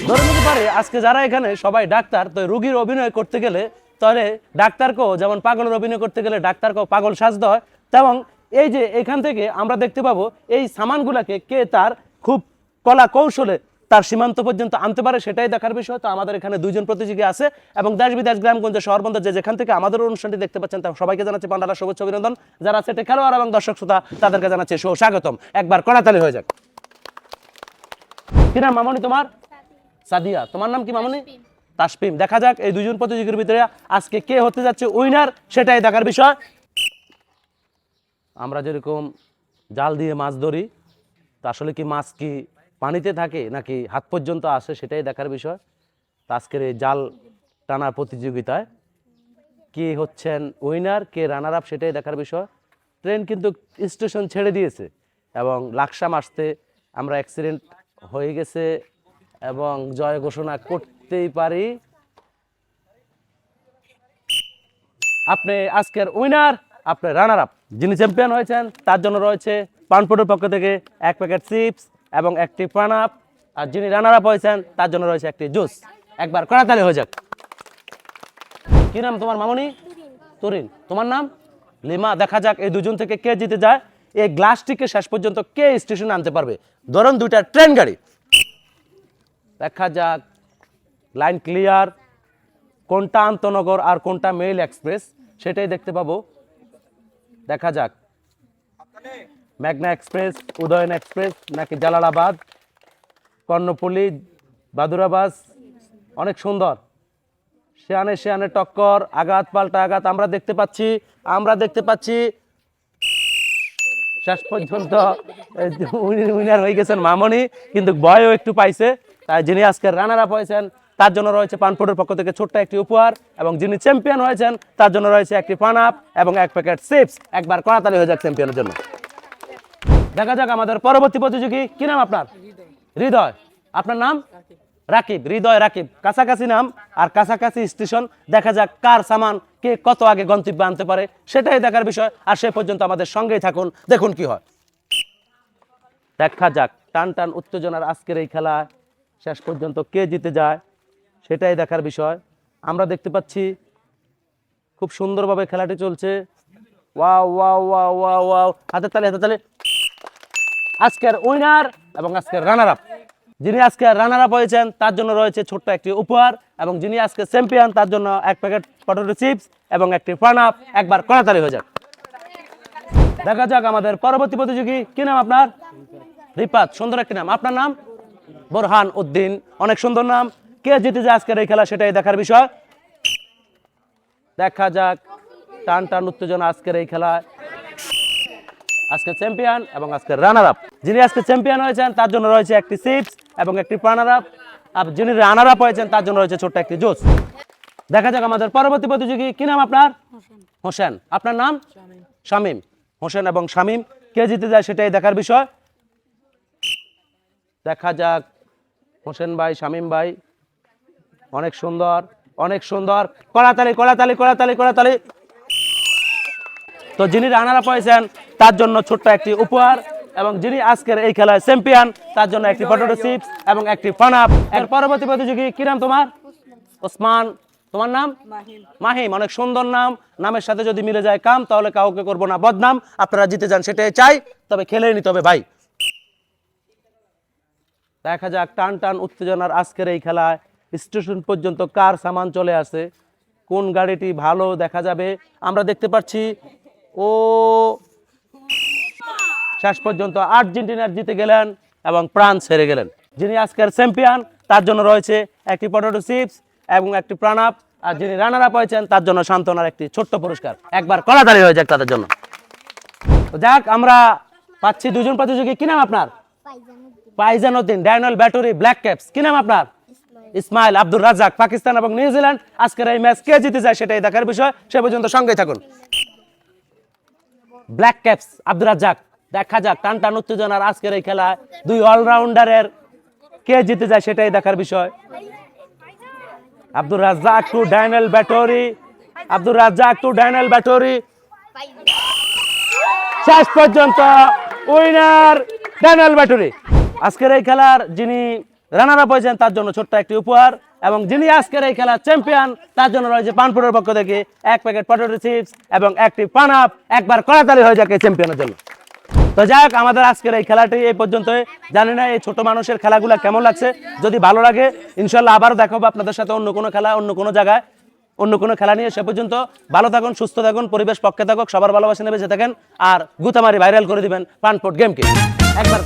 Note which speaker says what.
Speaker 1: ধরে নিতে পারে আজকে যারা এখানে সবাই ডাক্তার, তো রোগীর অভিনয় করতে গেলে তাহলে ডাক্তারকেও যেমন পাগলের অভিনয় করতে গেলে ডাক্তারকেও পাগল সাজতে হয়, তেমন এই যে এখান থেকে আমরা দেখতে পাবো এই সামানগুলোকে কে তার খুব কলা কৌশলে তার সীমান্ত পর্যন্ত আনতে পারে, সেটাই দেখার বিষয়। তো আমাদের এখানে দুইজন প্রতিযোগী আছে এবং দেশ বিদেশ গ্রামগঞ্জ শহরবন্দর যে যেখান থেকে আমাদের অনুষ্ঠানটি দেখতে পাচ্ছেন তা সবাইকে জানাচ্ছি পান্ডালা শুভেচ্ছা অভিনন্দন। যারা আছে খেলোয়াড় এবং দর্শক শ্রোতা তাদেরকে জানাচ্ছি সুস্বাগতম। একবার কড়াতালি হয়ে যাক। কি নাম মামনি তোমার? সাদিয়া। তোমার নাম কি মামনি? তাসপিম। দেখা যাক এই দুইজন প্রতিযোগীর ভিতরে আজকে কে হতে যাচ্ছে উইনার, সেটাই দেখার বিষয়। আমরা যেরকম জাল দিয়ে মাছ ধরি, তা আসলে কি মাছ কি পানিতে থাকে নাকি হাত পর্যন্ত আসে, সেটাই দেখার বিষয়। আজকের এই জাল টানার প্রতিযোগিতায় কে হচ্ছেন উইনার, কে রানার আপ, সেটাই দেখার বিষয়। ট্রেন কিন্তু স্টেশন ছেড়ে দিয়েছে এবং লাকসাম আসতে আমরা অ্যাক্সিডেন্ট হয়ে গেছে এবং জয় ঘোষণা করতেই পারি। আপনি আজকের উইনার, আপনি রানার আপ। যিনি চ্যাম্পিয়ন হয়েছেন তার জন্য রয়েছে পানপুরের পক্ষ থেকে 1 প্যাকেট চিপস এবং একটি পান আপ, আর যিনি রানার আপ হয়েছেন তার জন্য রয়েছে একটি জুস। একবার কড়াতালি হয়ে যাক। কি নাম তোমার মামনি? তুরিন। তোমার নাম? লিমা। দেখা যাক এই দুজন থেকে কে জিতে যায়। এই গ্লাসটিকে শেষ পর্যন্ত কে স্টেশনে আনতে পারবে। ধরুন দুইটা ট্রেন গাড়ি, দেখা যাক লাইন ক্লিয়ার, কোনটা আন্তনগর আর কোনটা মেইল এক্সপ্রেস সেটাই দেখতে পাবো। দেখা যাক মেঘনা এক্সপ্রেস, উদয়ন এক্সপ্রেস নাকি জালালাবাদ, কর্ণপল্লী, বাদুরাবাস। অনেক সুন্দর, শেয়ানে শেয়ানে টক্কর, আঘাত পাল্টা আঘাত আমরা দেখতে পাচ্ছি। শেষ পর্যন্ত উইনার হয়ে গেছেন মামনি, কিন্তু ভয়ও একটু পাইছে। তাই যিনি আজকে রানার আপ হয়েছেন তার জন্য রয়েছে পানপোর্টের পক্ষ থেকে ছোট্ট একটি উপহার, এবং যিনি চ্যাম্পিয়ন হয়েছেন তার জন্য রয়েছে একটি পান আপ এবং 1 প্যাকেট চিপস। একবার কড়াতালি হয়ে যাক চ্যাম্পিয়নের জন্য। দেখা যাক আমাদের পরবর্তী প্রতিযোগী। কি নাম আপনার? হৃদয়। আপনার নাম? রাকিব। হৃদয় রাকিব, কাছাকাছি নাম আর কাছাকাছি স্টেশন। দেখা যাক কার সামান কে কত আগে গন্তব্যে আনতে পারে, সেটাই দেখার বিষয়। আর সে পর্যন্ত আমাদের সঙ্গেই থাকুন, দেখুন কি হয়। দেখা যাক টান টান উত্তেজনার আজকের এই খেলা শেষ পর্যন্ত কে জিতে যায়, সেটাই দেখার বিষয়। আমরা দেখতে পাচ্ছি খুব সুন্দরভাবে খেলাটি চলছে। Wow wow wow wow wow, হাতে তালি হাতে তালি। আজকের উইনার এবং আজকের রানার আপ, যিনি আজকে রানার আপ হয়েছেন তার জন্য রয়েছে ছোট্ট একটি উপহার, এবং যিনি আজকে চ্যাম্পিয়ন তার জন্য 1 প্যাকেট পটেটো চিপস এবং একটি পান আপ। একবার কড়াতালি হয়ে যাক। দেখা যাক আমাদের পরবর্তী প্রতিযোগী। কি নাম আপনার? রিপাত। সুন্দর একটি নাম। আপনার নাম? বোরহান উদ্দিন। অনেক সুন্দর নাম। কে জিতে যায় আজকের এই খেলা, সেটাই দেখার বিষয়। দেখা যাক টান টান উত্তেজনা আজকের এই খেলায়। আজকে চ্যাম্পিয়ন এবং আজকে রানার আপ, যিনি আজকে চ্যাম্পিয়ন হয়েছেন তার জন্য রয়েছে একটি চিপস এবং একটি পানার আপ, আর যিনি রানার আপ হয়েছেন তার জন্য রয়েছে ছোট্ট একটি জুস। দেখা যাক আমাদের পরবর্তী প্রতিযোগী। কি নাম আপনার? হোসেন। আপনার নাম? শামীম। হোসেন এবং শামীম, কে জিতে যায় সেটাই দেখার বিষয়। দেখা যাক হোসেন ভাই, শামীম ভাই। অনেক সুন্দর, অনেক সুন্দর। কড়াতালি কড়াতালি কড়াতালি কড়াতালি। তো যিনি রানার আপ হয়েছেন তার জন্য ছোট্ট একটি উপহার, এবং যিনি আজকের এই খেলায় চ্যাম্পিয়ন তার জন্য একটি পটেটো চিপস এবং একটি পান আপ। এর পরবর্তী প্রতিযোগী। কি নাম তোমার? ওসমান। তোমার নাম? মাহিম। অনেক সুন্দর নাম। নামের সাথে যদি মিলে যায় কাম, তাহলে কাউকে করবো না বদনাম। আপনারা জিতে যান সেটাই চাই, তবে খেলে নিতে হবে ভাই। দেখা যাক টান টান উত্তেজনার আজকের এই খেলায় স্টেশন পর্যন্ত কার সামান চলে আসে, কোন গাড়িটি ভালো দেখা যাবে। আমরা দেখতে পাচ্ছি ও শেষ পর্যন্ত আর্জেন্টিনার জিতে গেলেন এবং প্রাণ ছেড়ে গেলেন। যিনি আজকের চ্যাম্পিয়ন তার জন্য রয়েছে একটি পটেটো চিপস এবং একটি প্রাণ আপ, আর যিনি রানার আপ হয়েছেন তার জন্য সান্ত্বনার একটি ছোট্ট পুরস্কার। একবার কড়াতালি হয়ে যাক তাদের জন্য। যাক আমরা পাচ্ছি দুজন প্রতিযোগী। কি নাম আপনার? Paijan Uddin. Daniel Vettori, Black Caps. কি নাম আপনার? ইসমাইল। আব্দুর রাজ্জাক। পাকিস্তান এবং নিউজিল্যান্ড। আজকের এই ম্যাচ কে জিতে যায় সেটাই দেখার বিষয়, সে পর্যন্ত সঙ্গেই থাকুন। Black caps, Abdur Razzak. দেখা যাক টান টান উত্তেজনার আজকের এই খেলায় দুই অলরাউন্ডারের কে জিতে যায় সেটাই দেখার বিষয়। Abdur Razzak to Daniel Vettori, Abdur Razzak to Daniel Vettori. শেষ পর্যন্ত উইনার ড্যানিয়েল ব্যাটরি। আজকের এই খেলার যিনি রানার আপ হয়েছেন তার জন্য ছোট্ট একটি উপহার, এবং যিনি আজকের এই খেলার চ্যাম্পিয়ন তার জন্য রয়েছে পানপুরের পক্ষ থেকে 1 প্যাকেট পটেটো চিপস এবং একটি পান আপ। একবার কড়াতালি হয়ে যাক এই চ্যাম্পিয়নের জন্য। তো যাই হোক, আমাদের আজকের এই খেলাটি এই পর্যন্ত। জানি না এই ছোট মানুষের খেলাগুলো কেমন লাগছে। যদি ভালো লাগে ইনশাল্লাহ আবারও দেখাবো আপনাদের সাথে অন্য কোনো খেলা, অন্য কোনো জায়গায়, অন্য কোনো খেলা নিয়ে। সে পর্যন্ত ভালো থাকুন, সুস্থ থাকুন, পরিবেশ পক্ষে থাকুক, সবার ভালোবাসা নেবে যে থাকেন, আর গুতামারি ভাইরাল করে দিবেন পানপট গেমকে। একবার